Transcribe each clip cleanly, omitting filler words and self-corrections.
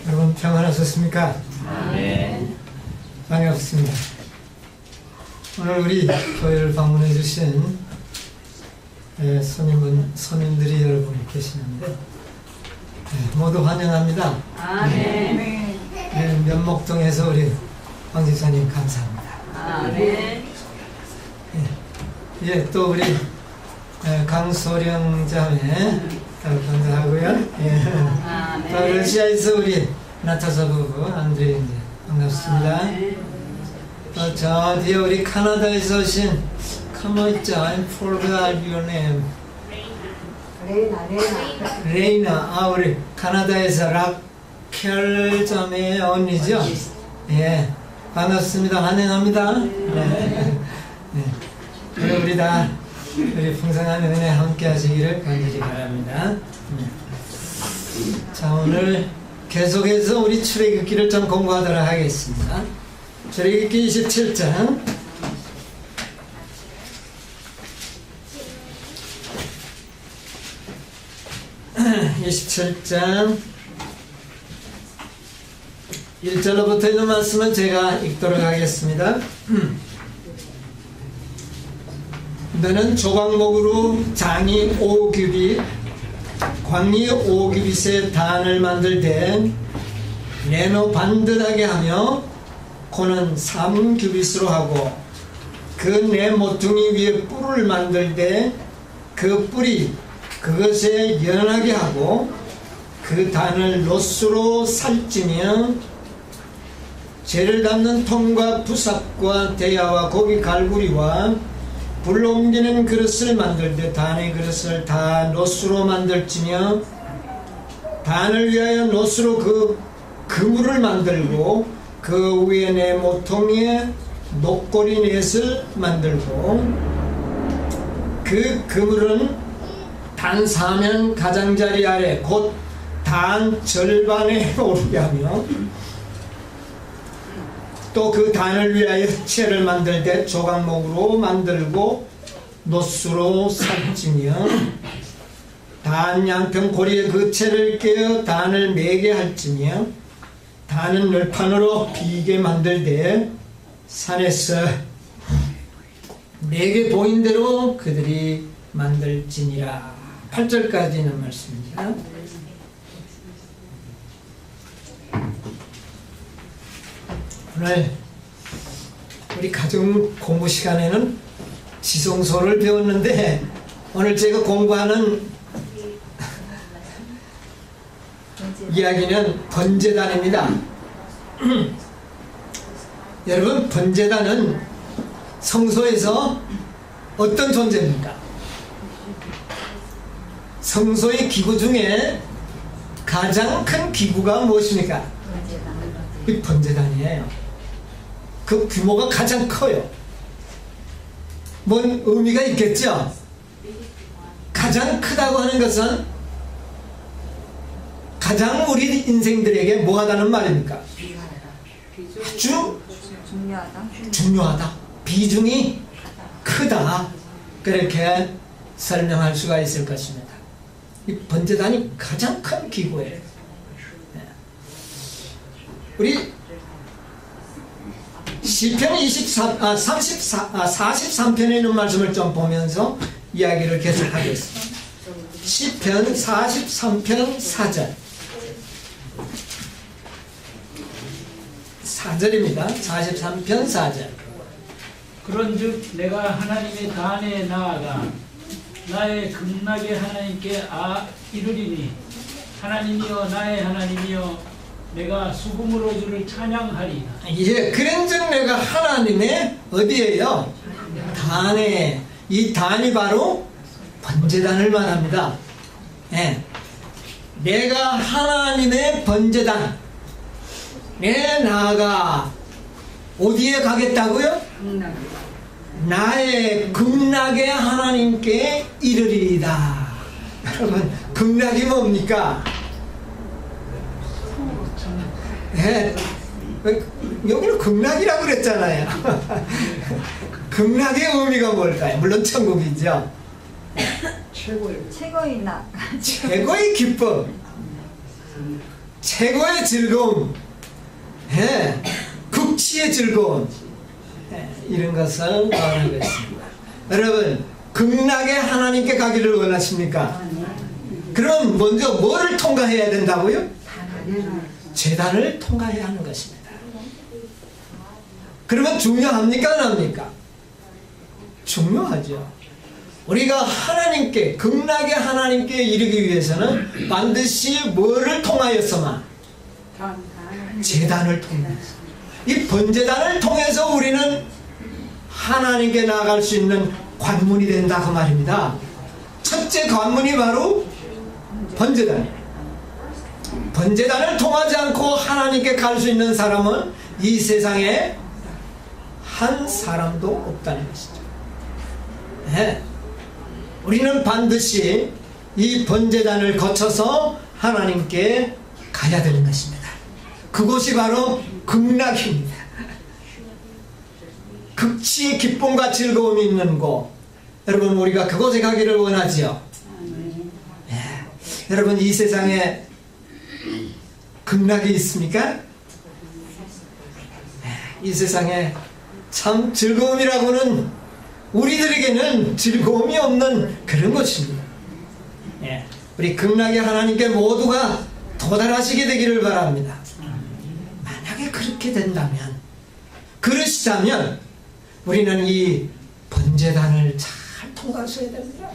여러분 평안하셨습니까? 네. 반갑습니다. 오늘 우리 교회를 방문해 주신 손님들이 여러분 계시는데 모두 환영합니다. 아멘. 면목동에서 우리 황 집사님 감사합니다. 아멘. 또 우리 강소령 자매 감사하고요. 아멘. 또 러시아에서 우리 나타사 부부 안드레인데 반갑습니다. 또 저 뒤에 우리 카나다에서 오신 카모있죠. I forgot your name. 레이나. 우리 카나다에서 라켈 자매의 언니죠. 반갑습니다. 환영합니다. 우리 다 우리 풍성한 은혜 함께 하시기를 간절히 바랍니다. 자, 오늘 계속해서 우리 출애굽기를 좀 공부하도록 하겠습니다. 출애굽기 27장 1절로부터 있는 말씀은 제가 읽도록 하겠습니다. 너는 조각목으로 장이 5규빗, 광이 5규빗의 단을 만들 때 네노 반듯하게 하며 코는 3규빗으로 하고 그 네 모퉁이 위에 뿔을 만들 때 그 뿔이 그것에 연하게 하고 그 단을 노수로 살찌며 재를 담는 통과 부삽과 대야와 고기 갈구리와 불 옮기는 그릇을 만들 때 단의 그릇을 다 노수로 만들지며 단을 위하여 노수로 그 그물을 만들고 그 위에 네 모퉁이에 녹고리 넷을 만들고 그 그물은 단 사면 가장자리 아래 곧 단 절반에 오르게 하며 또 그 단을 위하여 채를 만들 때 조각목으로 만들고 노수로 살찌며 단 양평 고리에 그 채를 깨어 단을 매게 할지며 단은 널판으로 비게 만들 때 산에서 내게 보인 대로 그들이 만들지니라. 8절까지 있는 말씀입니다. 오늘 우리 가정 공부 시간에는 지성소를 배웠는데 오늘 제가 공부하는 이야기는 번제단입니다. 여러분, 번제단은 성소에서 어떤 존재입니까? 성소의 기구 중에 가장 큰 기구가 무엇입니까? 이 번제단이에요. 그 규모가 가장 커요. 뭔 의미가 있겠죠? 가장 크다고 하는 것은 가장 우리 인생들에게 뭐 하다는 말입니까? 아주 중요하다. 비중이 크다. 그렇게 설명할 수가 있을 것입니다. 이 번제단이 가장 큰 기구예요. 우리 시편 43편에 있는 말씀을 좀 보면서 이야기를 계속하겠습니다. 시편 43편 4절 4절입니다. 43편 4절. 그런즉 내가 하나님의 단에 나아가 나의 극락의 하나님께 이르리니 하나님이여 나의 하나님이여 내가 수금으로 주를 찬양하리이다. 그런즉 내가 하나님의 어디에요? 단에. 이 단이 바로 번제단을 말합니다. 내가 하나님의 번제단 내 나아가 어디에 가겠다고요? 나의 극락의 하나님께 이르리이다. 여러분, 극락이 뭡니까? 여기는 극락이라고 그랬잖아요. 극락의 의미가 뭘까요? 물론 천국이죠. 최고의 낙. 최고의 기쁨, 최고의 즐거움, 예, 극치의 즐거움, 예, 이런 것을 말하고 있습니다. 여러분, 극락의 하나님께 가기를 원하십니까? 그럼 먼저 뭐를 통과해야 된다고요? 제단을 통과해야 하는 것입니다. 그러면 중요합니까? 안 합니까? 중요하죠. 우리가 하나님께, 극락의 하나님께 이르기 위해서는 반드시 뭐를 통하였으나? 제단을 통해서. 이 번제단을 통해서 우리는 하나님께 나아갈 수 있는 관문이 된다 그 말입니다. 첫째 관문이 바로 번제단이에요. 번제단을 통하지 않고 하나님께 갈 수 있는 사람은 이 세상에 한 사람도 없다는 것이죠. 네. 우리는 반드시 이 번제단을 거쳐서 하나님께 가야 되는 것입니다. 그곳이 바로 극락입니다. 극치의 기쁨과 즐거움이 있는 곳. 여러분, 우리가 그곳에 가기를 원하지요. 네. 여러분, 이 세상에 극락이 있습니까? 네. 이 세상에 참 즐거움이라고는 우리들에게는 즐거움이 없는 그런 것입니다. 예, 우리 극락의 하나님께 모두가 도달하시게 되기를 바랍니다. 만약에 그렇게 된다면, 그러시다면 우리는 이 번제단을 잘 통과하셔야 됩니다.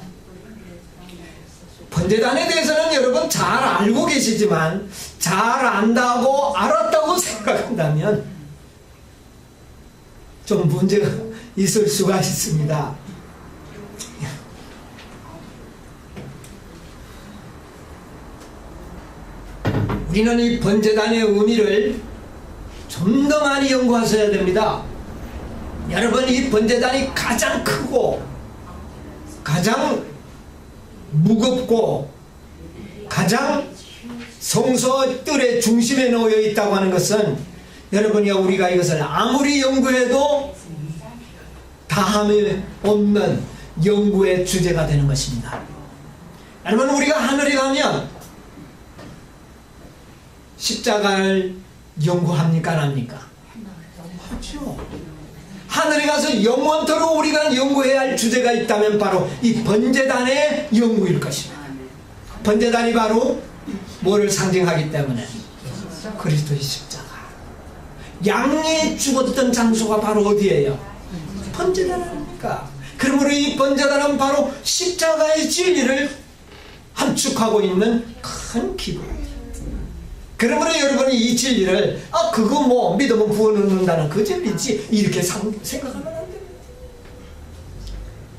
번제단에 대해서는 여러분 잘 알고 계시지만 잘 안다고 알았다고 생각한다면 좀 문제가 있을 수가 있습니다. 우리는 이 번제단의 의미를 좀 더 많이 연구하셔야 됩니다. 여러분, 이 번제단이 가장 크고 가장 무겁고 가장 성소의 뜰의 중심에 놓여 있다고 하는 것은 여러분이 우리가 이것을 아무리 연구해도 다함이 없는 연구의 주제가 되는 것입니다. 여러분, 우리가 하늘에 가면 십자가를 연구합니까? 안 합니까? 하죠. 하늘에 가서 영원토록 우리가 연구해야 할 주제가 있다면 바로 이 번제단의 연구일 것입니다. 번제단이 바로 뭐를 상징하기 때문에? 그리스도의 십자가. 양이 죽었던 장소가 바로 어디예요? 번제단 아닙니까? 그러므로 이 번제단은 바로 십자가의 진리를 함축하고 있는 큰 기구입니다. 그러므로 여러분이 이 진리를 그거 뭐 믿으면 구원 얻는다는 그 진리지 이렇게 생각하면 안 됩니다.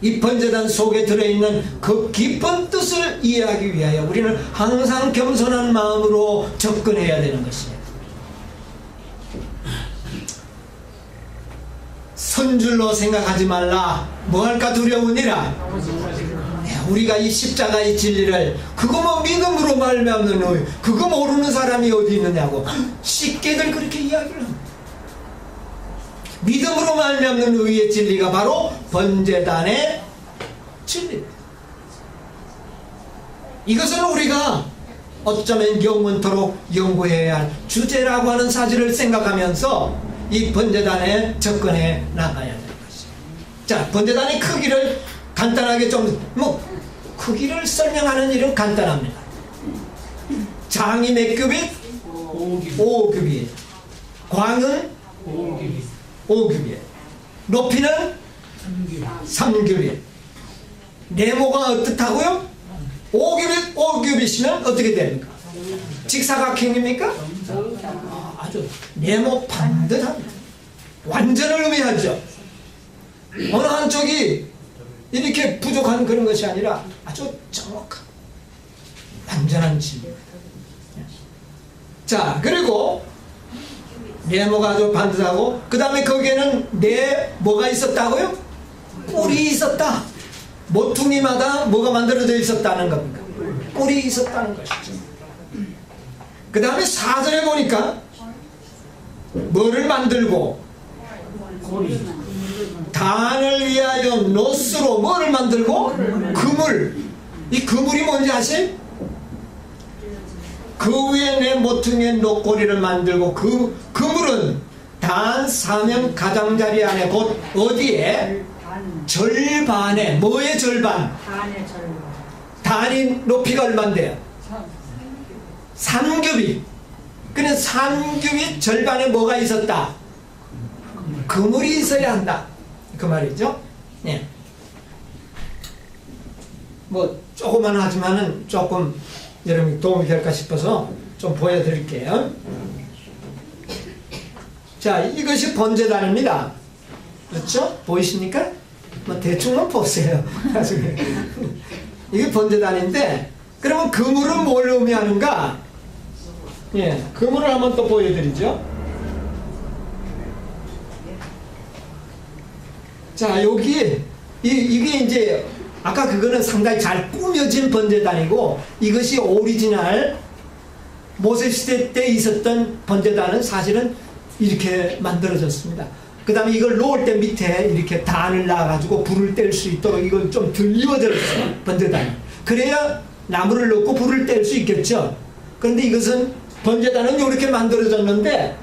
이 번제단 속에 들어있는 그 깊은 뜻을 이해하기 위하여 우리는 항상 겸손한 마음으로 접근해야 되는 것입니다. 선줄로 생각하지 말라. 뭐 할까 두려우니라. 우리가 이 십자가의 진리를 그거 뭐 믿음으로 말미암는 의, 그거 모르는 사람이 어디 있느냐고 쉽게들 그렇게 이야기를 합니다. 믿음으로 말미암는 의의 진리가 바로 번제단의 진리입니다. 이것은 우리가 어쩌면 영원토록 연구해야 할 주제라고 하는 사실을 생각하면서 이 번제단에 접근해 나가야 되는 것입니다. 자, 번제단의 크기를 간단하게 크기를 설명하는 일은 간단합니다. 장이 몇 규빗? 5규빗. 광은 5규빗. 높이는 3규빗. 네모가 어떻다고요? 5규빗이면 어떻게 됩니까? 직사각형입니까? 아주 네모 반듯합니다. 완전을 의미하죠. 어느 한쪽이 이렇게 부족한 그런 것이 아니라 아주 정확한 완전한 진리입니다. 자, 그리고 네모가 아주 반듯하고 그 다음에 거기에는 뭐가 있었다고요? 뿔이 있었다. 모퉁이마다 뭐가 만들어져 있었다는 겁니까? 뿔이 있었다는 것이죠. 그 다음에 4절에 보니까 뭐를 만들고 단을 위하여 노스로 뭐를 만들고? 금을 이 그물이 뭔지 아세요? 그 위에 내 모퉁이에 노꼬리를 만들고 그 그물은 단 사명 가장자리 안에 곧 어디에? 절반에. 뭐의 절반? 단의 절반. 단위 높이가 얼만데요? 3규빗. 그래 3규빗 절반에 뭐가 있었다? 그물이 있어야 한다. 그 말이죠. 예. 뭐 조그만 하지만은 조금 여러분 도움이 될까 싶어서 좀 보여드릴게요. 자, 이것이 번제단입니다. 그렇죠? 보이십니까? 뭐 대충만 보세요. 나중에. 이게 번제단인데, 그러면 그물은 뭘 의미하는가? 예, 그물을 한번 또 보여드리죠. 자, 여기 이게 이제 아까 그거는 상당히 잘 꾸며진 번제단이고, 이것이 오리지널 모세 시대 때 있었던 번제단은 사실은 이렇게 만들어졌습니다. 그 다음에 이걸 놓을 때 밑에 이렇게 단을 놔가지고 불을 뗄 수 있도록 이걸 좀 들리워졌어요. 번제단이. 그래야 나무를 넣고 불을 뗄 수 있겠죠. 그런데 이것은 번제단은 이렇게 만들어졌는데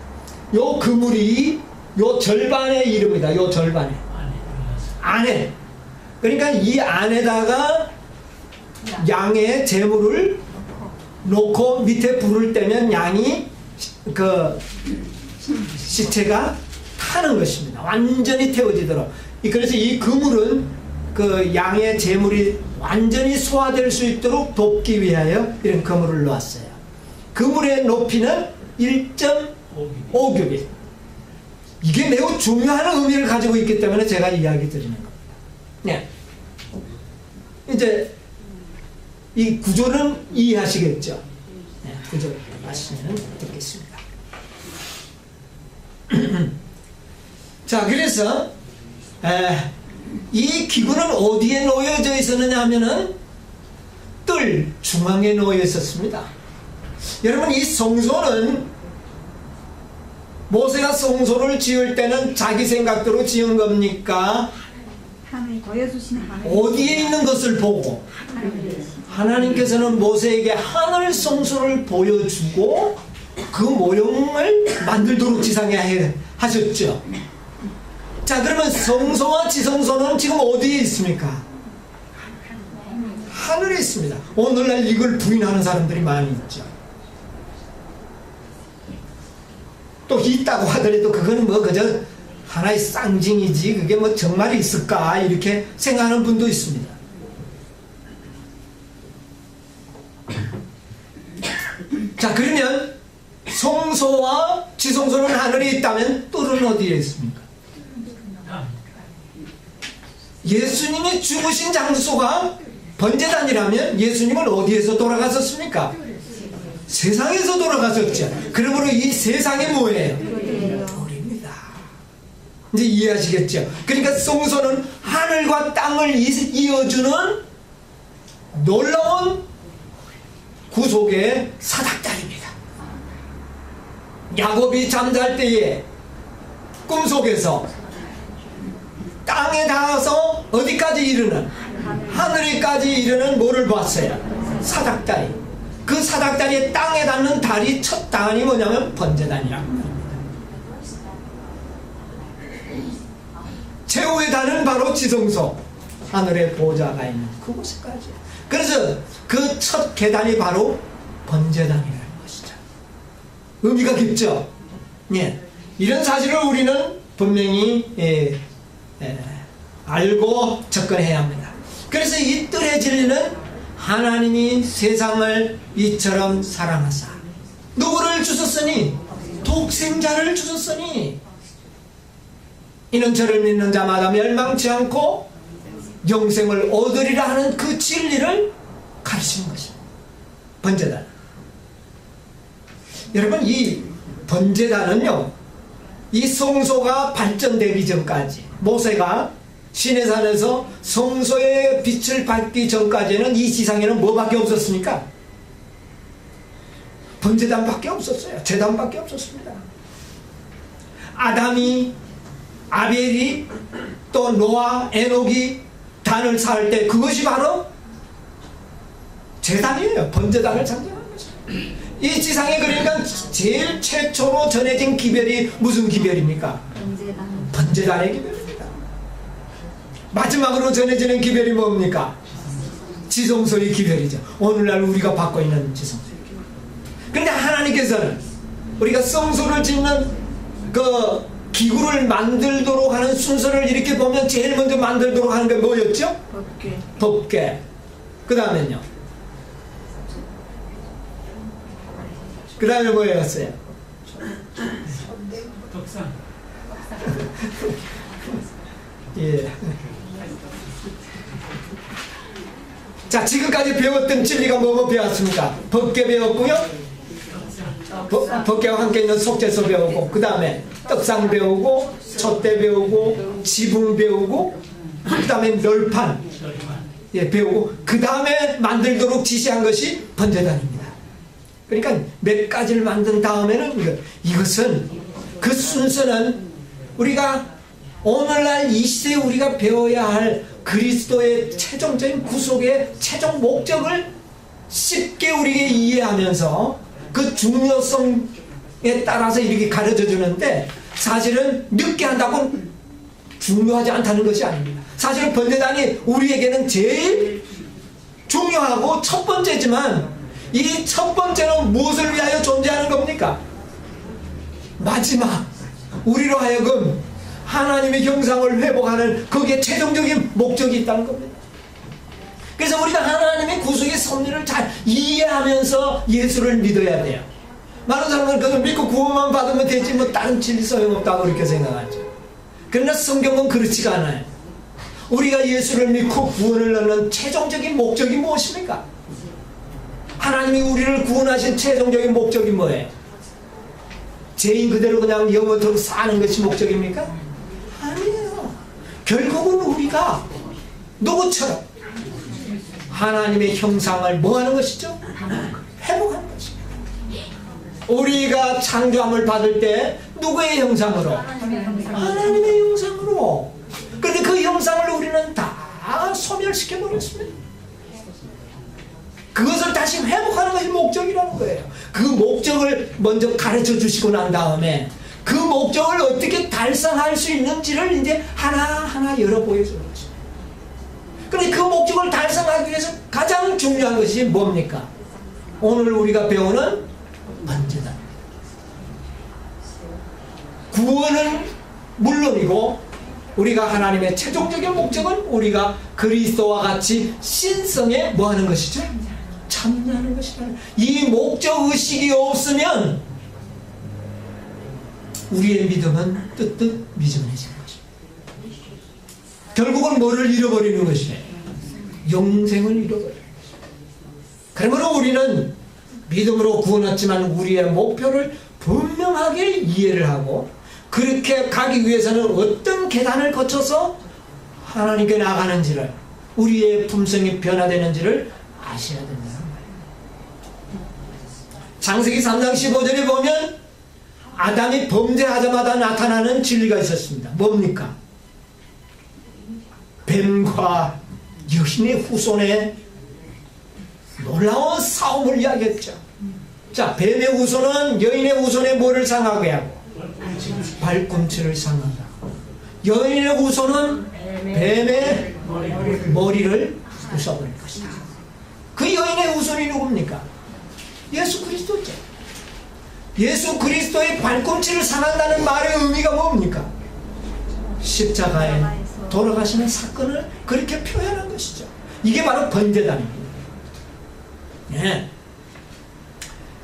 요 그물이 요 절반에 이릅니다. 요 절반에. 안에. 그러니까 이 안에다가 양의 제물을 놓고 밑에 불을 떼면 양이 그 시체가 타는 것입니다. 완전히 태워지도록. 그래서 이 그물은 그 양의 제물이 완전히 소화될 수 있도록 돕기 위하여 이런 그물을 놓았어요. 그물의 높이는 1.5규빗. 이게 매우 중요한 의미를 가지고 있기 때문에 제가 이야기 드리는 겁니다. 네. 이제 이 구조는 이해하시겠죠? 네, 구조 아시면 듣겠습니다. 자, 그래서 이 기구는 어디에 놓여져 있었느냐 하면은 뜰 중앙에 놓여 있었습니다. 여러분, 이 성소는 모세가 성소를 지을 때는 자기 생각대로 지은 겁니까? 어디에 있는 것을 보고 하나님께서는 모세에게 하늘 성소를 보여주고 그 모형을 만들도록 지상에 하셨죠. 자, 그러면 성소와 지성소는 지금 어디에 있습니까? 하늘에 있습니다. 오늘날 이걸 부인하는 사람들이 많이 있죠. 또 있다고 하더라도 그거는 뭐 그저 하나의 상징이지 그게 뭐 정말 있을까 이렇게 생각하는 분도 있습니다. 자, 그러면 성소와 지성소는 하늘에 있다면 뜰은 어디에 있습니까? 예수님이 죽으신 장소가 번제단이라면 예수님은 어디에서 돌아가셨습니까? 세상에서 돌아가셨죠. 그러므로 이 세상이 뭐예요? 돌입니다. 이제 이해하시겠죠? 그러니까 성소는 하늘과 땅을 이어주는 놀라운 구속의 사닥다리입니다. 야곱이 잠잘 때에 꿈속에서 땅에 닿아서 어디까지 이르는? 하늘에까지 이르는 뭐를 봤어요? 사닥다리. 그 사닥다리에 땅에 닿는 다리 첫 단이 뭐냐면 번제단이라고 합니다. 최후의 단은 바로 지성소, 하늘의 보좌가 있는 그곳에까지. 그래서 그 첫 계단이 바로 번제단이라는 것이죠. 의미가 깊죠? 예. 이런 사실을 우리는 분명히 알고 접근해야 합니다. 그래서 이 뜰의 진리는 하나님이 세상을 이처럼 사랑하사 누구를 주셨으니? 독생자를 주셨으니 이는 저를 믿는 자마다 멸망치 않고 영생을 얻으리라 하는 그 진리를 가르치는 것입니다. 번제단. 여러분, 이 번제단은요, 이 성소가 발전되기 전까지 모세가 시내산에서 성소의 빛을 받기 전까지는 이 지상에는 뭐밖에 없었습니까? 번제단밖에 없었어요. 제단밖에 없었습니다. 아담이, 아벨이, 또 노아, 에녹이 단을 쌓을 때 그것이 바로 제단이에요. 번제단을 상징하는 거죠. 이 지상에 그러니까 제일 최초로 전해진 기별이 무슨 기별입니까? 번제단의 기별입니다. 마지막으로 전해지는 기별이 뭡니까? 지성소의 기별이죠. 오늘날 우리가 받고 있는 지성소의 기별. 그런데 하나님께서는 우리가 성소를 짓는 그 기구를 만들도록 하는 순서를 이렇게 보면 제일 먼저 만들도록 하는 게 뭐였죠? 법궤. 그 다음에는요? 그 다음에 뭐였어요? 덕상. 예. 자, 지금까지 배웠던 진리가 뭐 배웠습니까? 법궤 배웠고요. 법궤와 함께 있는 속죄소 배우고, 그 다음에 떡상 배우고, 촛대 배우고, 지붕 배우고, 그 다음에 널판 배우고, 그 다음에 만들도록 지시한 것이 번제단입니다. 그러니까 몇 가지를 만든 다음에는 이것은 그 순서는 우리가 오늘날 이 시대에 우리가 배워야 할 그리스도의 최종적인 구속의 최종 목적을 쉽게 우리에게 이해하면서 그 중요성에 따라서 이렇게 가르쳐 주는데, 사실은 늦게 한다고 중요하지 않다는 것이 아닙니다. 사실은 번제단이 우리에게는 제일 중요하고 첫 번째지만, 이 첫 번째는 무엇을 위하여 존재하는 겁니까? 마지막 우리로 하여금 하나님의 형상을 회복하는 거기에 최종적인 목적이 있다는 겁니다. 그래서 우리가 하나님의 구속의 섭리를 잘 이해하면서 예수를 믿어야 돼요. 많은 사람은 그걸 믿고 구원만 받으면 되지 뭐 다른 진리 소용없다고 그렇게 생각하죠. 그러나 성경은 그렇지가 않아요. 우리가 예수를 믿고 구원을 얻는 최종적인 목적이 무엇입니까? 하나님이 우리를 구원하신 최종적인 목적이 뭐예요? 죄인 그대로 그냥 영원토록 사는 것이 목적입니까? 아니에요. 결국은 우리가 누구처럼 하나님의 형상을 뭐하는 것이죠? 회복하는 것입니다. 우리가 창조함을 받을 때 누구의 형상으로? 하나님의 형상으로. 그런데 그 형상을 우리는 다 소멸시켜버렸습니다. 그것을 다시 회복하는 것이 목적이라는 거예요. 그 목적을 먼저 가르쳐 주시고 난 다음에 그 목적을 어떻게 달성할 수 있는지를 이제 하나하나 열어 보여주는 것입니다. 그런데 그 목적을 달성하기 위해서 가장 중요한 것이 뭡니까? 오늘 우리가 배우는 번제단. 구원은 물론이고, 우리가 하나님의 최종적인 목적은 우리가 그리스도와 같이 신성에 뭐하는 것이죠? 참여하는 것이다. 이 목적의식이 없으면 우리의 믿음은 뜨뜻 미전해지는 것입니다. 결국은 뭐를 잃어버리는 것이에요? 영생을 잃어버리는 것입니다. 그러므로 우리는 믿음으로 구원했지만 우리의 목표를 분명하게 이해를 하고, 그렇게 가기 위해서는 어떤 계단을 거쳐서 하나님께 나가는지를, 우리의 품성이 변화되는지를 아셔야 된다는 거예요. 창세기 3장 15절에 보면 아담이 범죄하자마자 나타나는 진리가 있었습니다. 뭡니까? 뱀과 여인의 후손의 놀라운 싸움을 이야기했죠. 자, 뱀의 후손은 여인의 후손에 뭐를 상하게 하고? 발꿈치를 상하게 하고, 여인의 후손은 뱀의 머리를 부숴버릴 것이다. 그 여인의 후손이 누굽니까? 예수 그리스도죠. 예수 그리스도의 발꿈치를 상한다는 말의 의미가 뭡니까? 십자가에 돌아가시는 사건을 그렇게 표현한 것이죠. 이게 바로 번제단입니다. 네.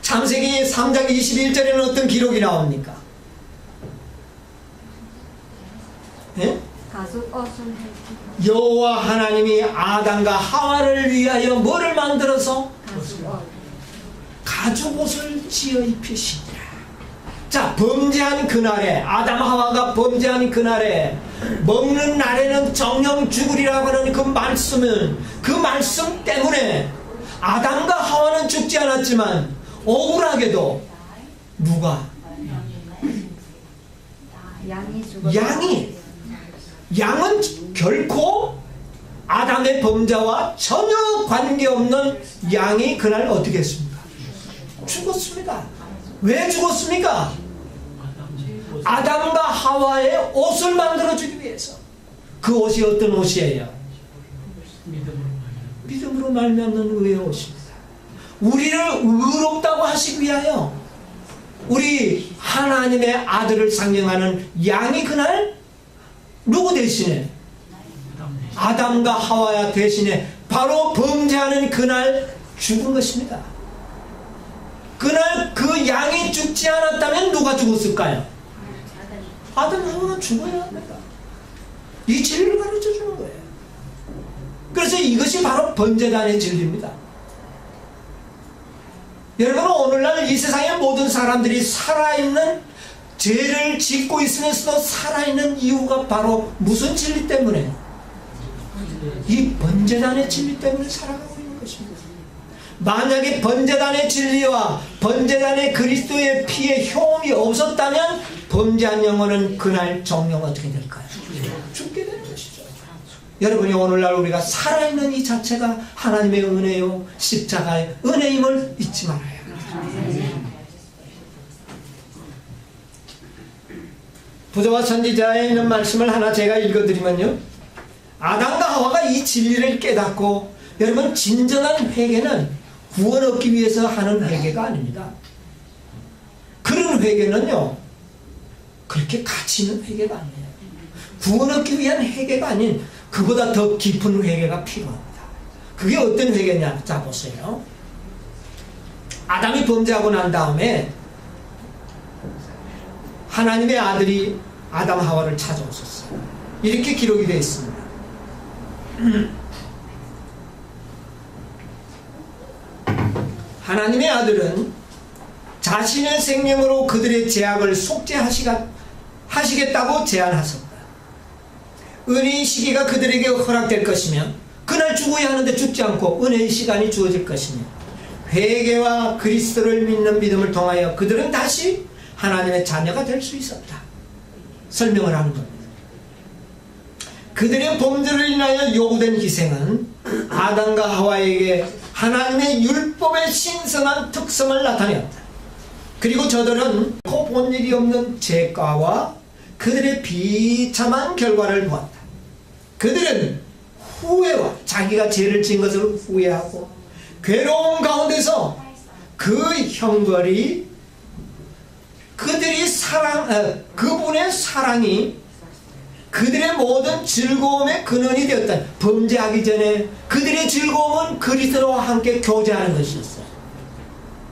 창세기 3장 21절에는 어떤 기록이 나옵니까? 네? 여호와 하나님이 아담과 하와를 위하여 뭐를 만들어서? 가죽옷을 지어 입히시니라. 자, 범죄한 그날에, 아담 하와가 범죄한 그날에, 먹는 날에는 정령 죽으리라고 하는 그 말씀은, 그 말씀 때문에 아담과 하와는 죽지 않았지만 억울하게도 누가? 양은 결코 아담의 범죄와 전혀 관계없는 양이 그날 어떻게 했습니까? 죽었습니다. 왜 죽었습니까? 아담과 하와의 옷을 만들어주기 위해서. 그 옷이 어떤 옷이에요? 믿음으로 말미암는 의의 옷입니다. 우리를 의롭다고 하시기 위하여 우리 하나님의 아들을 상징하는 양이 그날 누구 대신에? 아담과 하와야 대신에 바로 범죄하는 그날 죽은 것입니다. 그날 그 양이 죽지 않았다면 누가 죽었을까요? 아담 하와가 죽어야 합니다. 이 진리를 가르쳐 주는 거예요. 그래서 이것이 바로 번제단의 진리입니다. 여러분, 오늘날 이 세상의 모든 사람들이 살아있는, 죄를 짓고 있으면서도 살아있는 이유가 바로 무슨 진리 때문에? 이 번제단의 진리 때문에 살아가고 있는 것입니다. 만약에 번제단의 진리와 번제단의 그리스도의 피의 효험이 없었다면 범죄한 영혼은 그날 정령 어떻게 될까요? 죽게 되는 것이죠. 여러분이 오늘날 우리가 살아있는 이 자체가 하나님의 은혜요, 십자가의 은혜임을 잊지 말아요. 부조와 선지자에 있는 말씀을 하나 제가 읽어드리면요, 아담과 하와가 이 진리를 깨닫고, 여러분, 진정한 회개는 구원 얻기 위해서 하는 회개가 아닙니다. 그런 회개는요 그렇게 가치 있는 회개가 아니에요. 구원 얻기 위한 회개가 아닌 그보다 더 깊은 회개가 필요합니다. 그게 어떤 회개냐? 자, 보세요. 아담이 범죄하고 난 다음에 하나님의 아들이 아담 하와를 찾아오셨어요. 이렇게 기록이 되어 있습니다. 하나님의 아들은 자신의 생명으로 그들의 죄악을 속죄하시겠다고 제안하셨다. 은혜의 시기가 그들에게 허락될 것이며 그날 죽어야 하는데 죽지 않고 은혜의 시간이 주어질 것이며 회개와 그리스도를 믿는 믿음을 통하여 그들은 다시 하나님의 자녀가 될 수 있었다. 설명을 하는 겁니다. 그들의 범죄를 인하여 요구된 희생은 아담과 하와에게 하나님의 율법의 신성한 특성을 나타내었다. 그리고 저들은 본 일이 없는 죄가와 그들의 비참한 결과를 보았다. 그들은 후회와 자기가 죄를 지은 것을 후회하고 괴로움 가운데서 그 형벌이 그분의 사랑이 그들의 모든 즐거움의 근원이 되었다. 범죄하기 전에 그들의 즐거움은 그리스도와 함께 교제하는 것이었어요.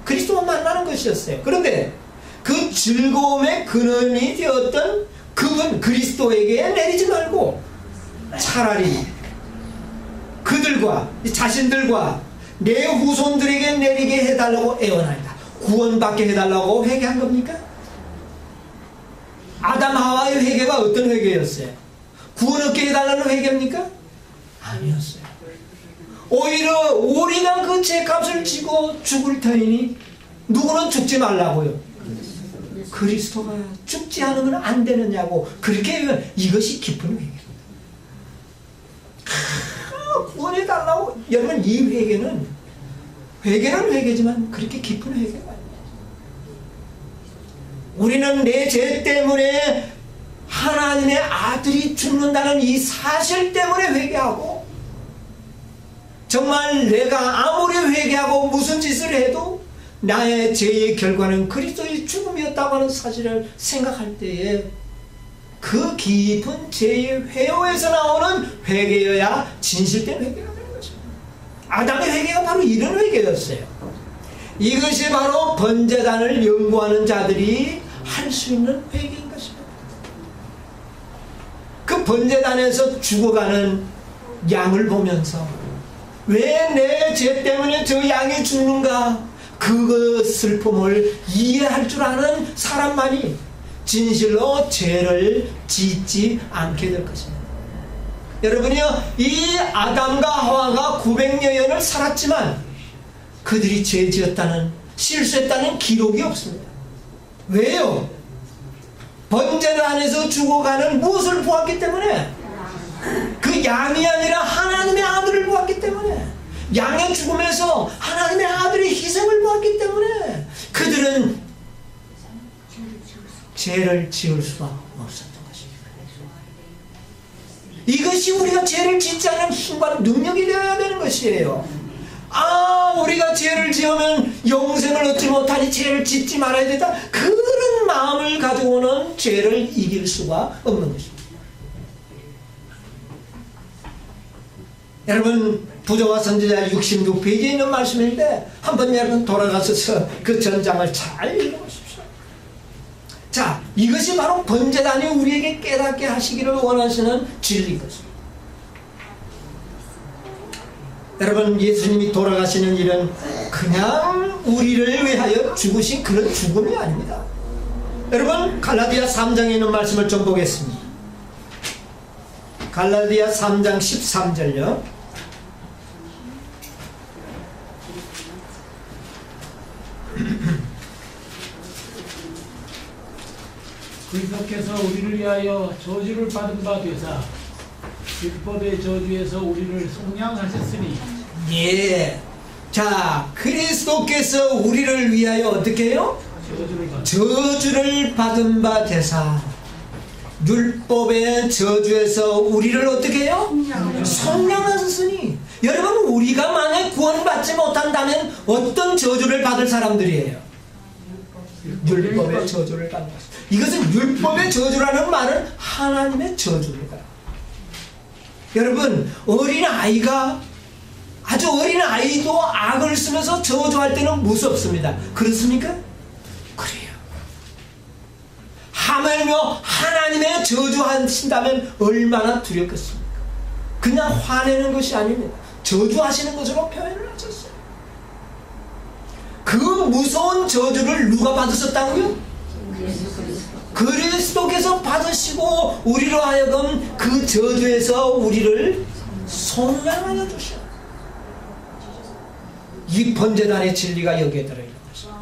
그리스도와 만나는 것이었어요. 그런데 그 즐거움의 근원이 되었던 그분 그리스도에게 내리지 말고 차라리 그들과 자신들과 내 후손들에게 내리게 해달라고 애원한다. 구원받게 해달라고 회개한 겁니까? 아담 하와의 회개가 어떤 회개였어요? 구원 얻게 해달라는 회개입니까? 아니었어요. 오히려 우리가 그 죄값을 지고 죽을 터이니 누구는 죽지 말라고요. 그리스도가 죽지 않으면 안 되느냐고 그렇게 하면 이것이 깊은 회개입니다. 구원해달라고. 여러분, 이 회개는 회개지만 그렇게 깊은 회개가 아니에요. 우리는 내 죄 때문에 하나님의 아들이 죽는다는 이 사실 때문에 회개하고, 정말 내가 아무리 회개하고 무슨 짓을 해도 나의 죄의 결과는 그리스도의 죽음이었다고 하는 사실을 생각할 때에 그 깊은 죄의 회오에서 나오는 회개여야 진실된 회개가 되는 것입니다. 아담의 회개가 바로 이런 회개였어요. 이것이 바로 번제단을 연구하는 자들이 할 수 있는 회개인 것입니다. 그 번제단에서 죽어가는 양을 보면서 왜 내 죄 때문에 저 양이 죽는가, 그 슬픔을 이해할 줄 아는 사람만이 진실로 죄를 짓지 않게 될 것입니다. 여러분이요, 이 아담과 하와가 900여년을 살았지만 그들이 죄 지었다는, 실수했다는 기록이 없습니다. 왜요? 번제단 안에서 죽어가는 무엇을 보았기 때문에 그 그 양이 아니라 하나님의 아들을 보았기 때문에, 양의 죽음에서 하나님의 아들의 희생을 보았기 때문에 그들은 죄를 지을 수가 없었던 것입니다. 이것이 우리가 죄를 짓지 않는 힘과 능력이 되어야 되는 것이에요. 우리가 죄를 지으면 영생을 얻지 못하니 죄를 짓지 말아야 된다, 그런 마음을 가지고는 죄를 이길 수가 없는 것입니다. 여러분, 부조와 선지자 66페이지에 있는 말씀인데 한번 여러분 돌아가셔서 그 전장을 잘 읽어보십시오. 자, 이것이 바로 번제단이 우리에게 깨닫게 하시기를 원하시는 진리인 것입니다. 여러분, 예수님이 돌아가시는 일은 그냥 우리를 위하여 죽으신 그런 죽음이 아닙니다. 여러분, 갈라디아 3장에 있는 말씀을 좀 보겠습니다. 갈라디아 3장 13절요. 그리스도께서 우리를 위하여 저주를 받은 바 되사 율법의 저주에서 우리를 속량하셨으니. 예. 자, 그리스도께서 우리를 위하여 어떻게 해요? 저주를 받은 바 되사 율법의 저주에서 우리를 어떻게 해요? 속량하셨으니. 여러분, 우리가 만약 구원받지 못한다면 어떤 저주를 받을 사람들이에요? 율법의 저주를 받는 것. 이것은 율법의 저주라는 말은 하나님의 저주입니다. 여러분, 어린아이가, 아주 어린아이도 악을 쓰면서 저주할 때는 무섭습니다. 그렇습니까? 그래요. 하물며 하나님의 저주하신다면 얼마나 두렵겠습니까? 그냥 화내는 것이 아닙니다. 저주하시는 것으로 표현을 하셨어요. 그 무서운 저주를 누가 받으셨다고요? 그리스도께서 받으시고 우리로 하여금 그 저주에서 우리를 속량하여 주셔. 이 번제단의 진리가 여기에 들어있는 것입니다.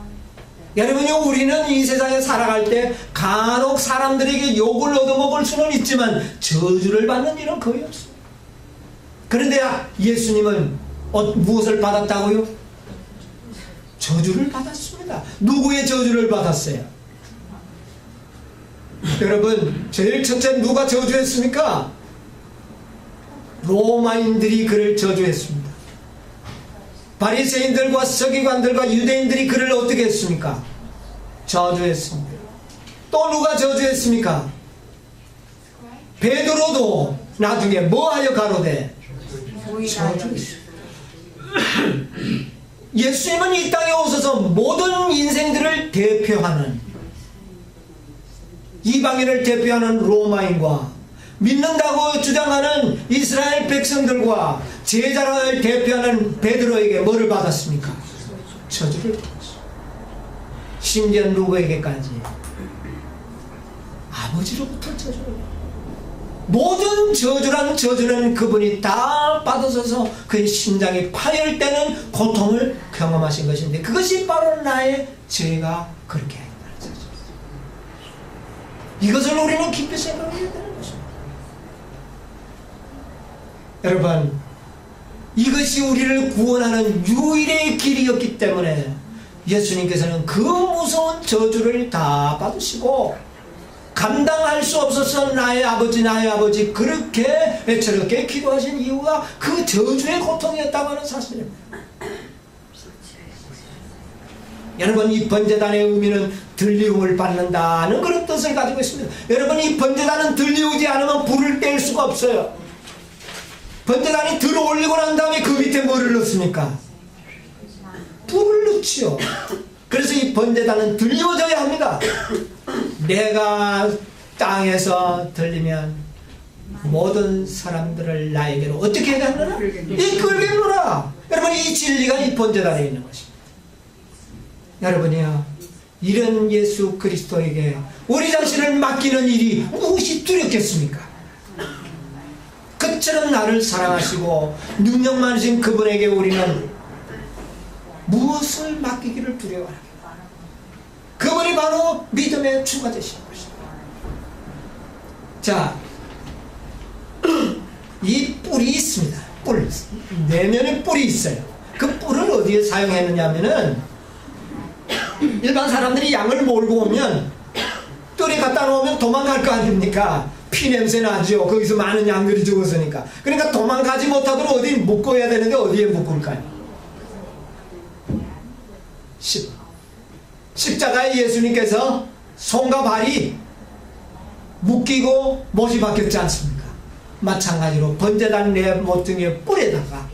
여러분요, 우리는 이 세상에 살아갈 때 간혹 사람들에게 욕을 얻어먹을 수는 있지만 저주를 받는 일은 거의 없습니다. 그런데 예수님은 무엇을 받았다고요? 저주를 받았습니다. 누구의 저주를 받았어요? 여러분, 제일 첫째 누가 저주했습니까? 로마인들이 그를 저주했습니다. 바리새인들과 서기관들과 유대인들이 그를 어떻게 했습니까? 저주했습니다. 또 누가 저주했습니까? 베드로도 나중에 뭐하여 가로되 저주했습니다. 예수님은 이 땅에 오셔서 모든 인생들을 대표하는, 이방인을 대표하는 로마인과 믿는다고 주장하는 이스라엘 백성들과 제자를 대표하는 베드로에게 뭐를 받았습니까? 저주를 받았습니다. 심지어 누구에게까지? 아버지로부터 저주를 받았습니다. 모든 저주란 저주는 그분이 다 받으셔서 그의 심장이 파열되는 고통을 경험하신 것인데, 그것이 바로 나의 죄가 그렇게 했다. 이것을 우리는 깊이 생각해야 되는 것입니다. 여러분, 이것이 우리를 구원하는 유일의 길이었기 때문에 예수님께서는 그 무서운 저주를 다 받으시고, 감당할 수 없어서 나의 아버지 그렇게 애처롭게 기도하신 이유가 그 저주의 고통이었다고 하는 사실입니다. 여러분, 이 번제단의 의미는 들리움을 받는다는 그런 뜻을 가지고 있습니다. 여러분, 이 번제단은 들리우지 않으면 불을 뗄 수가 없어요. 번제단이 들어올리고 난 다음에 그 밑에 뭐를 넣습니까? 불을 넣지요. 그래서 이 번제단은 들려져야 합니다. 내가 땅에서 들리면 모든 사람들을 나에게로 어떻게 해야 하느냐? 이끌겠노라. 여러분, 이 진리가 이 번제단에 있는 것입니다. 여러분이요, 이런 예수 그리스도에게 우리 자신을 맡기는 일이 무엇이 두렵겠습니까? 그처럼 나를 사랑하시고 능력 많으신 그분에게 우리는 무엇을 맡기기를 두려워합니까? 그분이 바로 믿음의 주가 되시는 것입니다. 자, 이 뿔이 있습니다. 뿔. 내면에 뿔이 있어요. 그 뿔을 어디에 사용했느냐 하면은 일반 사람들이 양을 몰고 오면 뜰에 갖다 놓으면 도망갈 거 아닙니까? 피 냄새 나죠. 거기서 많은 양들이 죽었으니까. 그러니까 도망가지 못하도록 어디 묶어야 되는데 어디에 묶을까요? 십자가에 예수님께서 손과 발이 묶이고 못이 박혔지 않습니까? 마찬가지로 번제단 내 모퉁이의 뿔에다가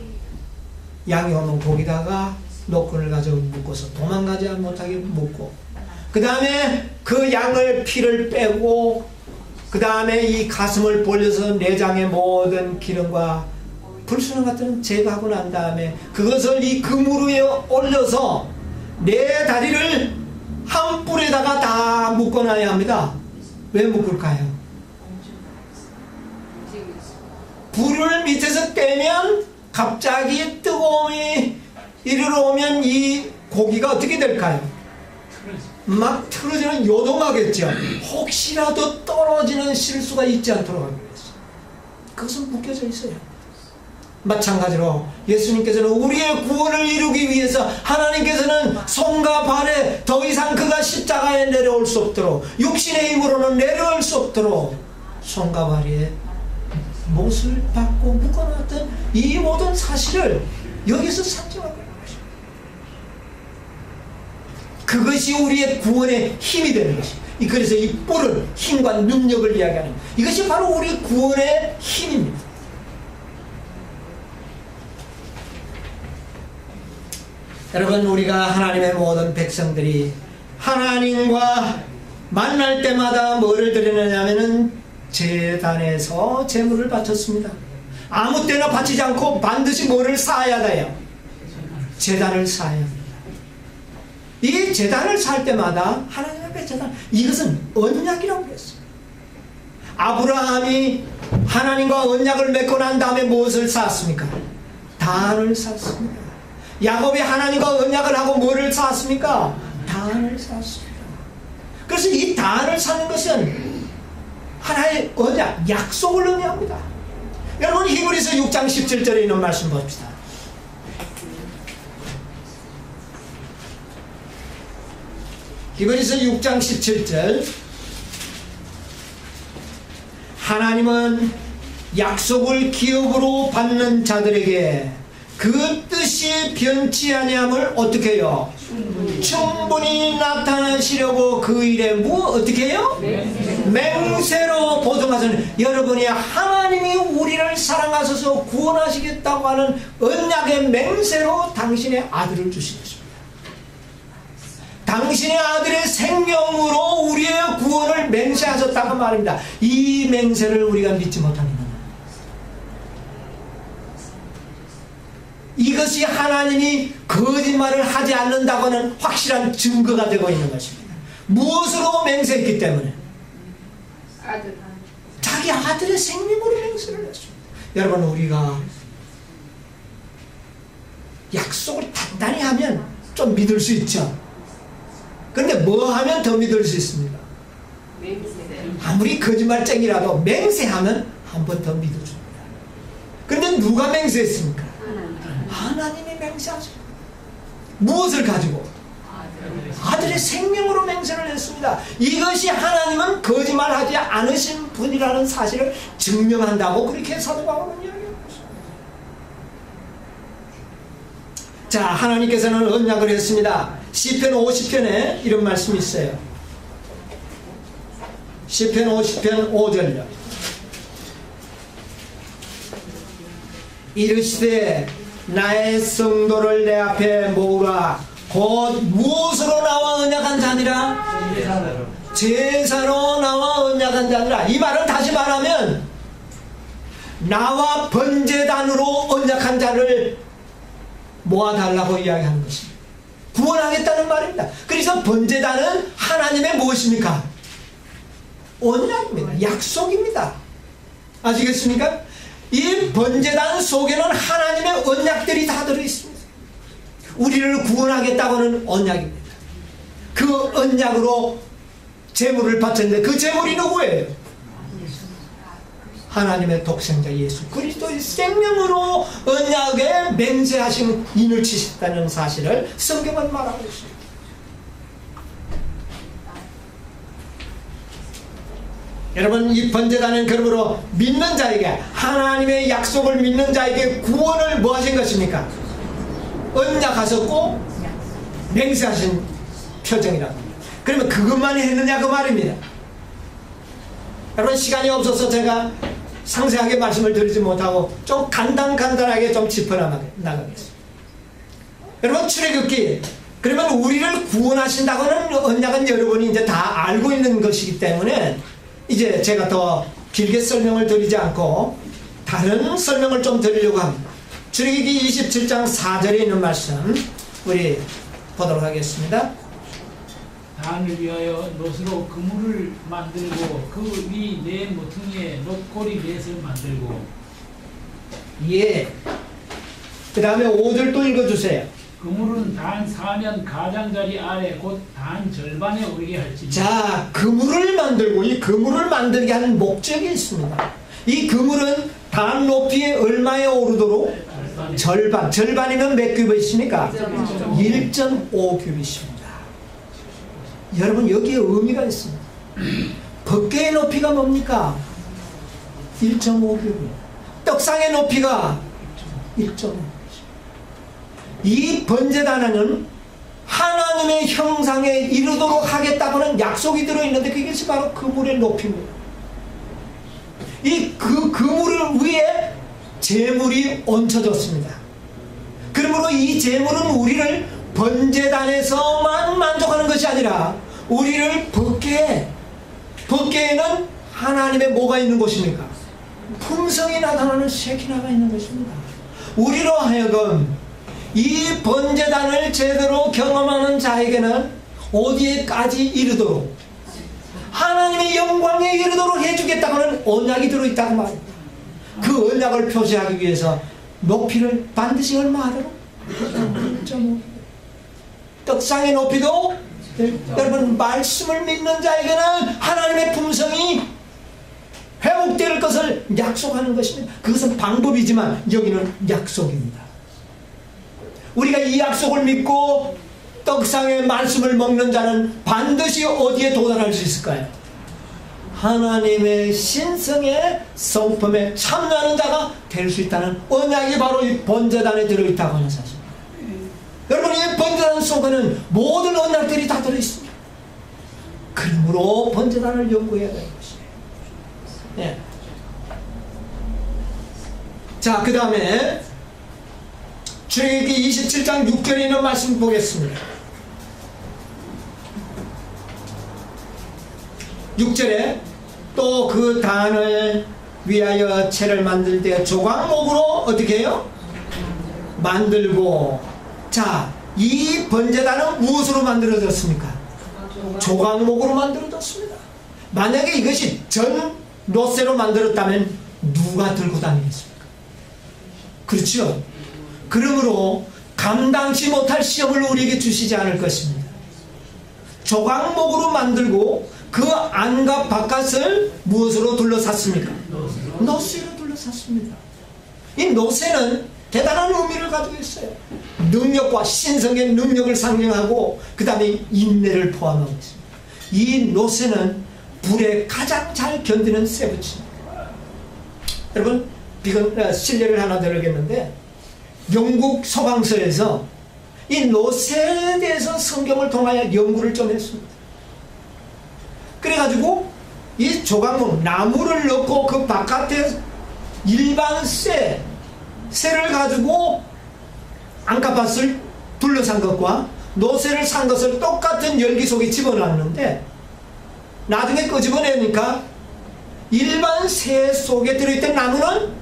양이 오면 거기다가 노끈을 가지고 묶어서 도망가지 못하게 묶고, 그 다음에 그 양을 피를 빼고, 그 다음에 이 가슴을 벌려서 내장의 모든 기름과 불순물 같은 제거하고 난 다음에 그것을 이 그물 위에 올려서 내 다리를 한 뿔에다가 다 묶어놔야 합니다. 왜 묶을까요? 불을 밑에서 떼면 갑자기 뜨거움이 이르러 오면 이 고기가 어떻게 될까요? 막 틀어지는 요동하겠죠. 혹시라도 떨어지는 실수가 있지 않도록 하기 위해서 그것은 묶여져 있어요. 마찬가지로 예수님께서는 우리의 구원을 이루기 위해서 하나님께서는 손과 발에 더 이상 그가 십자가에 내려올 수 없도록, 육신의 힘으로는 내려올 수 없도록 손과 발에 못을 박고 묶어놨던 이 모든 사실을 여기서 상징하고 있는 것입니다. 그것이 우리의 구원의 힘이 되는 것입니다. 그래서 이 뿔은 힘과 능력을 이야기하는, 이것이 바로 우리 구원의 힘입니다. 여러분, 우리가 하나님의 모든 백성들이 하나님과 만날 때마다 뭐를 드리느냐 하면은 제단에서 제물을 바쳤습니다. 아무 때나 바치지 않고 반드시 뭐를 쌓아야 돼요? 제단을 쌓아야 합니다. 이 제단을 쌓을 때마다 하나님 앞에 제단, 이것은 언약이라고 그랬어요. 아브라함이 하나님과 언약을 맺고 난 다음에 무엇을 쌓았습니까? 단을 쌓았습니다. 야곱이 하나님과 언약을 하고 뭐를 쌓았습니까? 단을 쌓았습니다. 그래서 이 단을 쌓는 것은 하나의 언약, 약속을 의미합니다. 여러분, 히브리서 6장 17절에 있는 말씀 봅시다. 히브리서 6장 17절. 하나님은 약속을 기업으로 받는 자들에게 그 뜻이 변치 아니함을 어떻게 해요? 충분히 나타내시려고 그 일에 어떻게 해요? 맹세로 보증하시는, 여러분이 하나님이 우리를 사랑하셔서 구원하시겠다고 하는 언약의 맹세로 당신의 아들을 주신 것입니다. 당신의 아들의 생명으로 우리의 구원을 맹세하셨다고 말입니다. 이 맹세를 우리가 믿지 못하는, 이것이 하나님이 거짓말을 하지 않는다고는 확실한 증거가 되고 있는 것입니다. 무엇으로 맹세했기 때문에? 자기 아들의 생명으로 맹세를 했습니다. 여러분, 우리가 약속을 단단히 하면 좀 믿을 수 있죠. 그런데 뭐 하면 더 믿을 수 있습니까? 아무리 거짓말쟁이라도 맹세하면 한 번 더 믿어줍니다. 그런데 누가 맹세했습니까? 하나님이 맹세하십니다. 무엇을 가지고? 아들의 생명으로 맹세를 했습니다. 이것이 하나님은 거짓말하지 않으신 분이라는 사실을 증명한다고 그렇게 사도 바울은 이야기하고 있습니다. 자, 하나님께서는 언약을 했습니다. 시편 50편에 이런 말씀이 있어요. 시편 50편 5절요. 이르시되 나의 성도를 내 앞에 모으라. 곧 무엇으로 나와 언약한 자니라? 제사로 나와 언약한 자니라. 이 말은 다시 말하면 나와 번제단으로 언약한 자를 모아달라고 이야기하는 것입니다. 구원하겠다는 말입니다. 그래서 번제단은 하나님의 무엇입니까? 언약입니다. 약속입니다. 아시겠습니까? 이 번제단 속에는 하나님의 언약들이 다 들어있습니다. 우리를 구원하겠다고는 언약입니다. 그 언약으로 제물을 바쳤는데 그 제물이 누구예요? 하나님의 독생자 예수 그리스도의 생명으로 언약에 맹세하신 인을 치셨다는 사실을 성경은 말하고 있습니다. 여러분, 이 번제단은 그러므로 믿는 자에게, 하나님의 약속을 믿는 자에게 구원을 뭐 하신 것입니까? 언약하셨고 맹세하신 표정이라고 합니다. 그러면 그것만 했느냐 그 말입니다. 여러분, 시간이 없어서 제가 상세하게 말씀을 드리지 못하고 좀 간단하게 좀 짚어나가겠습니다. 여러분, 출애굽기, 그러면 우리를 구원하신다고는 언약은 여러분이 이제 다 알고 있는 것이기 때문에 이제 제가 더 길게 설명을 드리지 않고 다른 설명을 좀 드리려고 합니다. 출애굽기 27장 4절에 있는 말씀 우리 보도록 하겠습니다. 단을 위하여 놋으로 그물을 만들고 그 위 네 모퉁이에 놋고리 넷을 만들고. 예. 그 다음에 5절 또 읽어주세요. 그물은 단 4면 가장자리 아래 곧 단 절반에 오르게 할지니. 자, 그물을 만들고 이 그물을 만들게 하는 목적이 있습니다. 이 그물은 단 높이에 얼마에 오르도록? 절반이면 몇 규빗입니까? 1.5규빗입니다. 여러분, 여기에 의미가 있습니다. 법궤의 높이가 뭡니까? 1.5규빗. 떡상의 높이가 1.5규빗. 이 번제단에는 하나님의 형상에 이르도록 하겠다고는 약속이 들어있는데 그것이 바로 그물의 높이입니다. 이 그물을 위에 제물이 얹혀졌습는 그러므로 이 제물은 우리를 번제단에서만 만족하는 것이 아니라 우리를 법궤에는 하나님의 뭐가 있는 곳입니까? 품성이 나타나는 쉐키나가 있는 것입니다. 우리로 하여금 이 번제단을 제대로 경험하는 자에게는 어디에까지 이르도록, 하나님의 영광에 이르도록 해주겠다고는 언약이 들어있다고 말입니다. 그 언약을 표시하기 위해서 높이를 반드시 얼마 하도록? 1.5. 떡상의 높이도 여러분, 말씀을 믿는 자에게는 하나님의 품성이 회복될 것을 약속하는 것입니다. 그것은 방법이지만 여기는 약속입니다. 우리가 이 약속을 믿고 떡상의 말씀을 먹는 자는 반드시 어디에 도달할 수 있을까요? 하나님의 신성의 성품에 참여하는 자가 될 수 있다는 언약이 바로 이 번제단에 들어있다고 하는 사실입니다. 여러분, 이 번제단 속에는 모든 언약들이 다 들어있습니다. 그러므로 번제단을 연구해야 되는 것이에요. 네. 자, 그 다음에 출애굽기 27장 6절에 있는 말씀 보겠습니다. 6절에 또 그 단을 위하여 채를 만들 때 조각목으로 어떻게 해요? 만들고. 자, 이 번제단은 무엇으로 만들어졌습니까? 조각목으로 만들어졌습니다. 만약에 이것이 전 놋쇠로 만들었다면 누가 들고 다니겠습니까? 그렇죠? 그러므로 감당치 못할 시험을 우리에게 주시지 않을 것입니다. 조각목으로 만들고 그 안과 바깥을 무엇으로 둘러쌌습니까? 놋쇠로 둘러쌌습니다. 이 놋쇠는 대단한 의미를 가지고 있어요. 능력과 신성의 능력을 상징하고 그 다음에 인내를 포함하고 있습니다. 이 놋쇠는 불에 가장 잘 견디는 쇠붙입니다. 여러분, 이건 실례를 하나 드리겠는데 영국 서방서에서 이 놋쇠에 대해서 성경을 통하여 연구를 좀 했습니다. 그래가지고 이 조각목, 나무를 넣고 그 바깥에 일반 쇠를 가지고 안가밭을 둘러싼 것과 놋쇠를 산 것을 똑같은 열기 속에 집어넣었는데 나중에 끄집어내니까 일반 쇠 속에 들어있던 나무는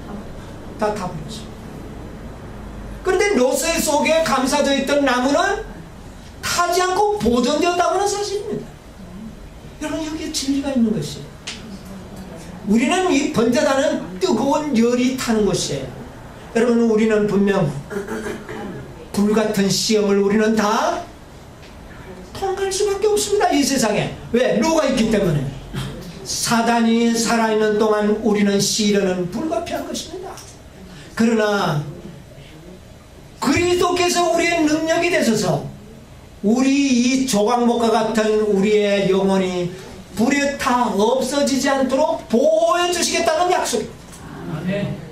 다 타버렸어요. 그런데 놋쇠 속에 감싸져 있던 나무는 타지 않고 보존되었다고 하는 사실입니다. 여러분, 여기에 진리가 있는 것이에요. 우리는 이 번제단은 뜨거운 열이 타는 것이에요. 여러분, 우리는 분명 불같은 시험을 우리는 다 통과할 수밖에 없습니다. 이 세상에. 왜? 누가 있기 때문에? 사단이 살아있는 동안 우리는 시련은 불가피한 것입니다. 그러나 그리스도께서 우리의 능력이 되셔서 우리 이 조각목과 같은 우리의 영혼이 불에 타 없어지지 않도록 보호해 주시겠다는 약속입니다. 아멘.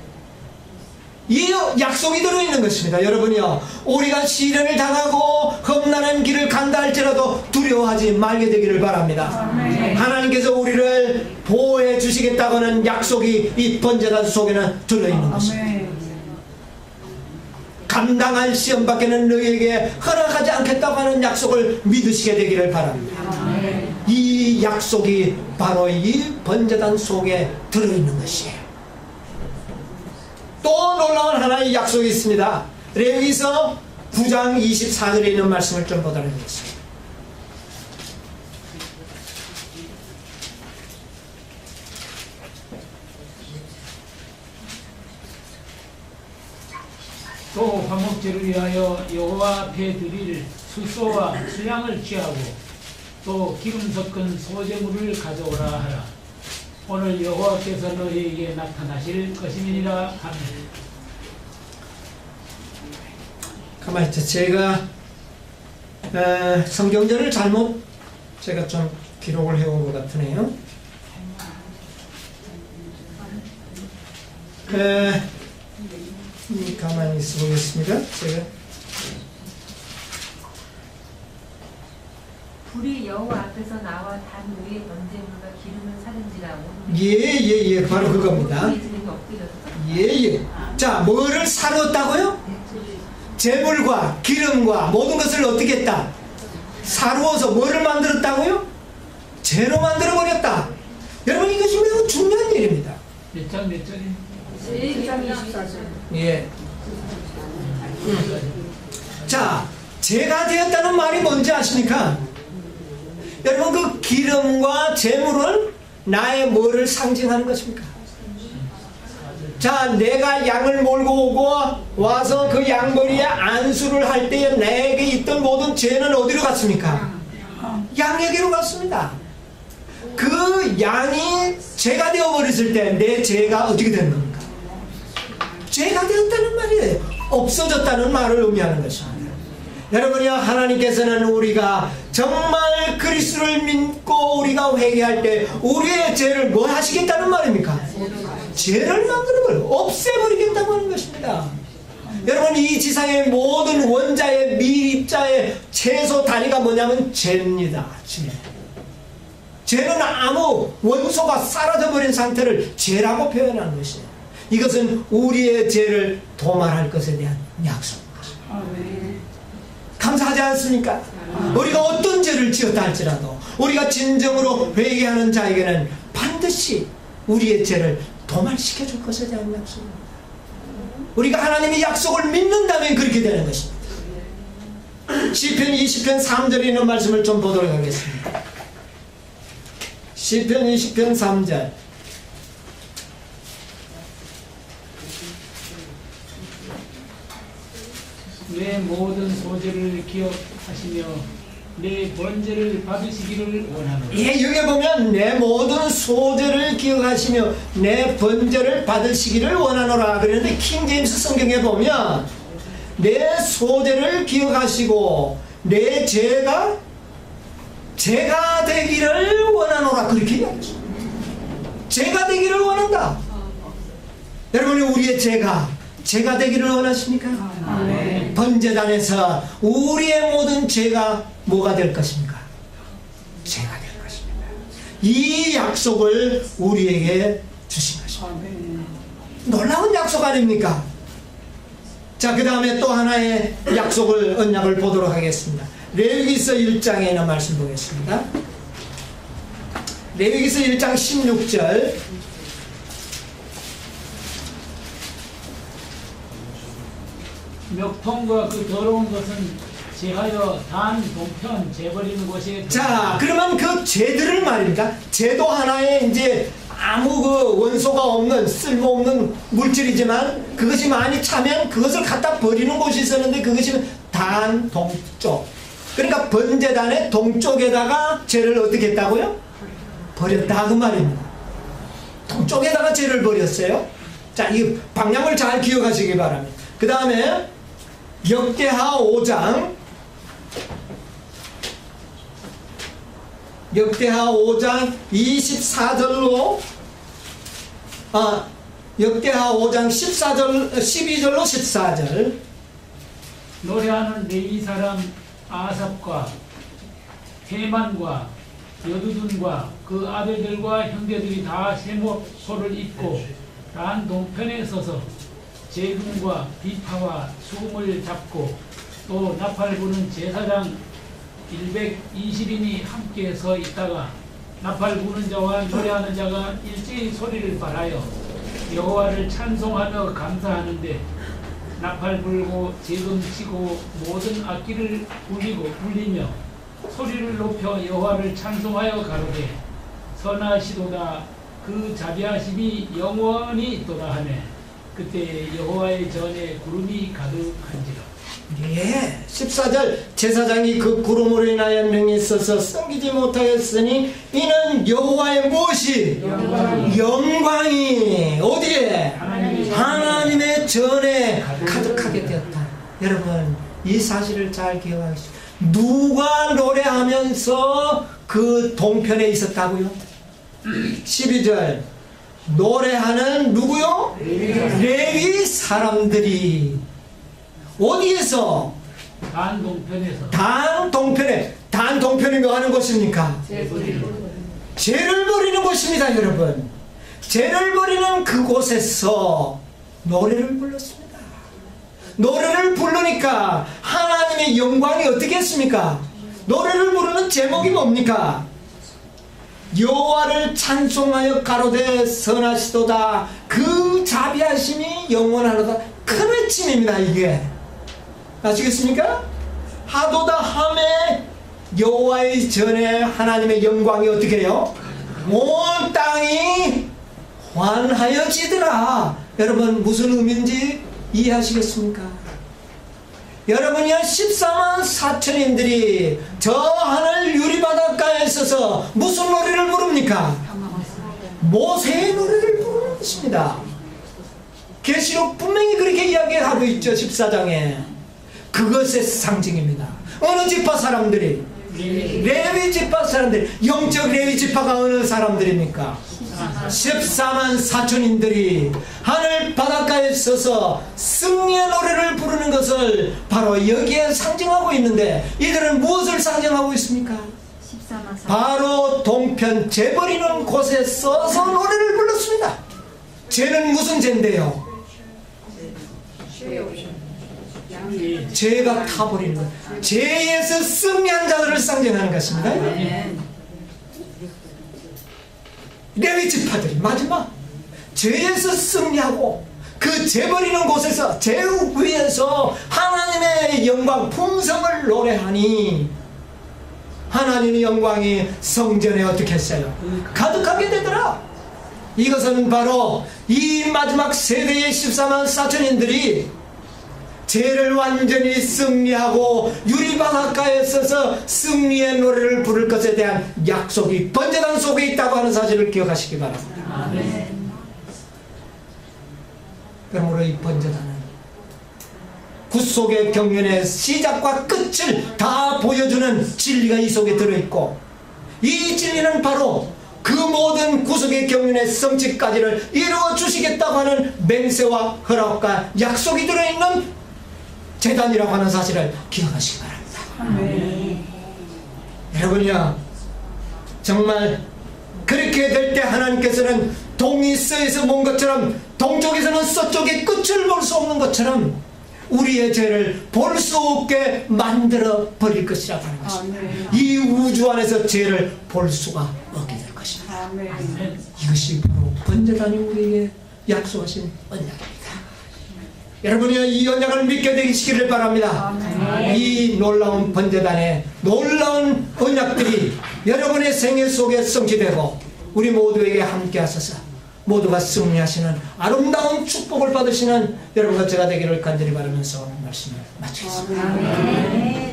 이 약속이 들어있는 것입니다. 여러분이요, 우리가 시련을 당하고 험난한 길을 간다 할지라도 두려워하지 말게 되기를 바랍니다. 아멘. 하나님께서 우리를 보호해 주시겠다고는 약속이 이 번제단 속에는 들어있는 것입니다. 아멘. 감당할 시험 밖에는 너희에게 허락하지 않겠다고 하는 약속을 믿으시게 되기를 바랍니다. 아멘. 이 약속이 바로 이 번제단 속에 들어있는 것이에요. 또 놀라운 하나의 약속이 있습니다. 레위기서 9장 24절에 있는 말씀을 좀 보도록 하겠습니다. 또 화목제를 위하여 여호와 앞에 드릴 수소와 수양을 취하고 또 기름 섞은 소제물을 가져오라 하라. 오늘 여호와께서 너희에게 나타나실 것임이니라 하며. 가만히 있자. 제가 성경절을 잘못 제가 좀 기록을 해온 것 같으네요. 가만히 있어 보겠습니다. 제가 불이 여호와 앞에서 나와 단 위에 번제물과 기름을 사른지라고. 예, 바로 그겁니다. 이름이 엎드려서. 예. 자, 뭐를 사루었다고요? 재물과 기름과 모든 것을 어떻게 했다? 사루어서 뭐를 만들었다고요? 재로 만들어버렸다. 여러분, 이것이 매우 중요한 일입니다. 몇 장 몇 절이? 1장 24절. 예. 자, 재가 되었다는 말이 뭔지 아십니까? 여러분, 그 기름과 재물은 나의 뭐를 상징하는 것입니까? 자, 내가 양을 몰고 오고 와서 그 양머리에 안수를 할 때에 내게 있던 모든 죄는 어디로 갔습니까? 양에게로 갔습니다. 그 양이 죄가 되어버렸을 때 내 죄가 어떻게 되는 겁니까? 죄가 되었다는 말이에요. 없어졌다는 말을 의미하는 것입니다. 여러분이요, 하나님께서는 우리가 정말 그리스도를 믿고 우리가 회개할 때 우리의 죄를 뭐 하시겠다는 말입니까? 죄를 만들어버려 없애버리겠다고 하는 것입니다. 여러분, 이 지상의 모든 원자의 미립자의 최소 단위가 뭐냐면 죄입니다. 죄는 아무 원소가 사라져버린 상태를 죄라고 표현하는 것이에요. 이것은 우리의 죄를 도말할 것에 대한 약속입니다. 감사하지 않습니까? 우리가 어떤 죄를 지었다 할지라도 우리가 진정으로 회개하는 자에게는 반드시 우리의 죄를 도말시켜 줄 것에 대한 약속입니다. 우리가 하나님의 약속을 믿는다면 그렇게 되는 것입니다. 시편 20편 3절에 있는 말씀을 좀 보도록 하겠습니다. 시편 20편 3절. 내 모든 소재를 기억하시며 내 번제를 받으시기를 원하노라. 예, 여기 보면 내 모든 소재를 기억하시며 내 번제를 받으시기를 원하노라 그랬는데, 킹제임스 성경에 보면 내 소재를 기억하시고 내 죄가 되기를 원하노라 그렇게 이야기했어요. 죄가 되기를 원한다. 여러분이 우리의 죄가 되기를 원하십니까? 아멘. 번제단에서 우리의 모든 죄가 뭐가 될 것입니까? 죄가 될 것입니다. 이 약속을 우리에게 주신 것입니다. 아멘. 놀라운 약속 아닙니까? 자, 그 다음에 또 하나의 약속을, 언약을 보도록 하겠습니다. 레위기서 1장에 있는 말씀 보겠습니다. 레위기서 1장 16절. 멱통과 그 더러운 것은 제하여 단 동편 재버리는 곳에. 자, 그러면 그 죄들을 말입니다. 죄도 하나의 이제 아무 그 원소가 없는 쓸모없는 물질이지만 그것이 많이 차면 그것을 갖다 버리는 곳이 있었는데 그것이 단 동쪽. 그러니까 번제단의 동쪽에다가 죄를 어떻게 했다고요? 버렸다 그 말입니다. 동쪽에다가 죄를 버렸어요. 자, 이 방향을 잘 기억하시기 바랍니다. 그 다음에 역대하 5장 역대하 5장 24절로 역대하 5장 12절로 14절. 노래하는 레위 사람 아삽과 헤만과 여두둔과 그 아들들과 형제들이 다 세목소를 입고 단 동편에 서서 재금과 비파와 수금을 잡고 또 나팔 부는 제사장 120인이 함께 서 있다가 나팔 부는 자와 노래하는 자가 일제히 소리를 발하여 여호와를 찬송하며 감사하는데 나팔 불고 재금 치고 모든 악기를 울리며 소리를 높여 여호와를 찬송하여 가로되 선하시도다 그 자비하심이 영원히 있도다 하네. 그때 여호와의 전에 구름이 가득한지라. 예, 14절 제사장이 그 구름으로 인하여 능히 있어서 섬기지 못하였으니 이는 여호와의 무엇이? 영광이 어디에? 하나님의 전에 가득하게 되었다. 여러분 이 사실을 잘 기억하십시오. 누가 노래하면서 그 동편에 있었다고요? 12절 노래하는 누구요? 레위 사람들이 어디에서? 단 동편에서. 단 동편에. 단 동편이 뭐 하는 곳입니까? 죄를 버리는 곳입니다, 여러분. 죄를 버리는 그곳에서 노래를 불렀습니다. 노래를 부르니까 하나님의 영광이 어떻게 했습니까? 노래를 부르는 제목이 뭡니까? 여호와를 찬송하여 가로되 선하시도다 그 자비하심이 영원하도다. 큰 외침입니다, 이게. 아시겠습니까? 하도다 함에 여호와의 전에 하나님의 영광이 어떻게 해요? 온 땅이 환하여지더라. 여러분 무슨 의미인지 이해하시겠습니까? 여러분이야 14만 4천인들이 저 하늘 유리바닷가에 있어서 무슨 노래를 부릅니까? 모세의 노래를 부르는 것입니다. 계시록 분명히 그렇게 이야기하고 있죠. 14장에 그것의 상징입니다. 어느 지파 사람들이? 레위 지파 사람들. 영적 레위 지파가 어느 사람들입니까? 14만 4천인들이 하늘 바닷가에 서서 승리의 노래를 부르는 것을 바로 여기에 상징하고 있는데 이들은 무엇을 상징하고 있습니까? 바로 동편 죄 버리는 곳에 서서 노래를 불렀습니다. 죄는 무슨 죄인데요? 죄가 타버리는 것. 죄에서 승리한 자들을 상징하는 것입니다. 레위 지파들이 마지막 죄에서 승리하고 그 죄 버리는 곳에서 죄 위에서 하나님의 영광 풍성을 노래하니 하나님의 영광이 성전에 어떻게 했어요? 가득하게 되더라. 이것은 바로 이 마지막 세대의 14만 4천인들이 죄를 완전히 승리하고 유리바닷가에 서서 승리의 노래를 부를 것에 대한 약속이 번제단 속에 있다고 하는 사실을 기억하시기 바랍니다. 아멘. 그러므로 이 번제단은 구속의 경륜의 시작과 끝을 다 보여주는 진리가 이 속에 들어있고 이 진리는 바로 그 모든 구속의 경륜의 성취까지를 이루어 주시겠다고 하는 맹세와 허락과 약속이 들어있는 제단이라고 하는 사실을 기억하시기 바랍니다. 여러분이요 정말 그렇게 될 때 하나님께서는 동이 서에서 본 것처럼 동쪽에서는 서쪽의 끝을 볼 수 없는 것처럼 우리의 죄를 볼 수 없게 만들어 버릴 것이라고 하는 것입니다. 이 우주 안에서 죄를 볼 수가 없게 될 것입니다. 이것이 바로 번제단이 우리에게 약속하신 언약입니다. 여러분이 이 언약을 믿게 되시기를 바랍니다. 이 놀라운 번제단의 놀라운 언약들이 여러분의 생애 속에 성취되고 우리 모두에게 함께 하소서. 모두가 승리하시는 아름다운 축복을 받으시는 여러분과 제가 되기를 간절히 바라면서 말씀을 마치겠습니다.